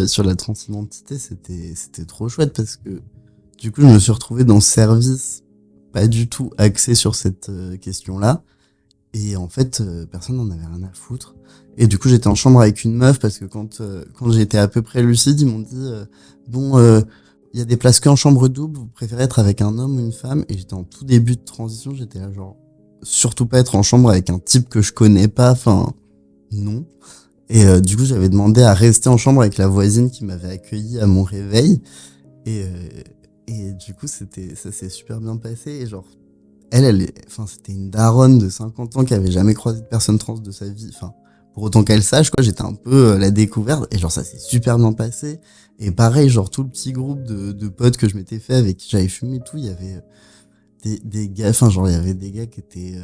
Sur la transidentité, c'était trop chouette parce que du coup, je me suis retrouvé dans ce service pas du tout axé sur cette question-là. Et en fait, personne n'en avait rien à foutre. Et du coup, j'étais en chambre avec une meuf parce que quand j'étais à peu près lucide, ils m'ont dit bon, il y a des places qu'en chambre double. Vous préférez être avec un homme ou une femme? Et j'étais en tout début de transition. J'étais là genre surtout pas être en chambre avec un type que je connais pas. Enfin, non. Et du coup, j'avais demandé à rester en chambre avec la voisine qui m'avait accueilli à mon réveil. Et, euh, et du coup, ça s'est super bien passé. Et genre, enfin, c'était une daronne de 50 ans qui avait jamais croisé de personne trans de sa vie. Enfin, pour autant qu'elle sache, quoi, j'étais un peu la découverte. Et genre, ça s'est super bien passé. Et pareil, genre, tout le petit groupe de potes que je m'étais fait avec qui j'avais fumé et tout, il y avait des gars, enfin, genre, il y avait des gars qui étaient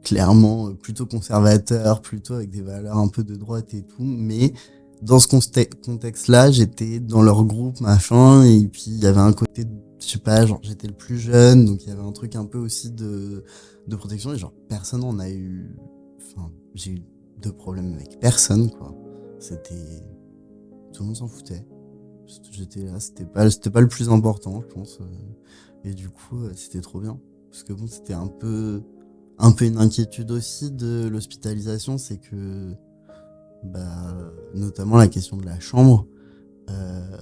clairement plutôt conservateur, plutôt avec des valeurs un peu de droite et tout, mais dans ce contexte-là, j'étais dans leur groupe, machin, et puis il y avait un côté, je sais pas, genre j'étais le plus jeune, donc il y avait un truc un peu aussi de protection, et genre personne en a eu, enfin, j'ai eu de problèmes avec personne, quoi. C'était, tout le monde s'en foutait. J'étais là, c'était pas le plus important, je pense, et du coup, c'était trop bien. Parce que bon, c'était un peu une inquiétude aussi de l'hospitalisation, c'est que, notamment la question de la chambre, euh,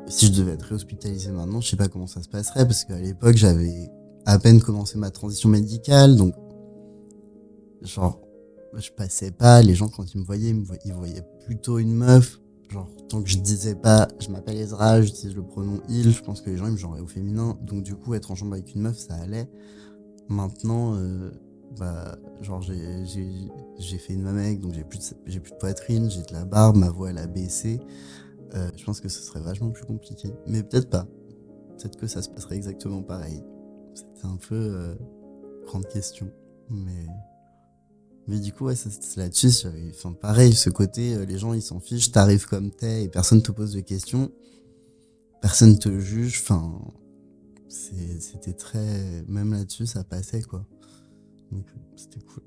si je devais être réhospitalisé maintenant, je sais pas comment ça se passerait, parce qu'à l'époque, j'avais à peine commencé ma transition médicale, donc, genre, je passais pas, les gens, quand ils me voyaient, ils voyaient plutôt une meuf, genre, tant que je disais pas, je m'appelle Ezra, j'utilise le pronom il, je pense que les gens, ils me genraient au féminin, donc du coup, être en chambre avec une meuf, ça allait. Maintenant, genre j'ai fait une mamec, donc j'ai plus de poitrine, j'ai de la barbe, ma voix elle a baissé. Je pense que ce serait vachement plus compliqué, mais peut-être pas. Peut-être que ça se passerait exactement pareil. C'était un peu grande question, mais mais du coup ouais, c'est là-dessus. Enfin pareil, ce côté, les gens ils s'en fichent, t'arrives comme t'es et personne te pose de questions, personne te juge. Enfin c'était très, même là-dessus ça passait quoi. Donc c'était cool.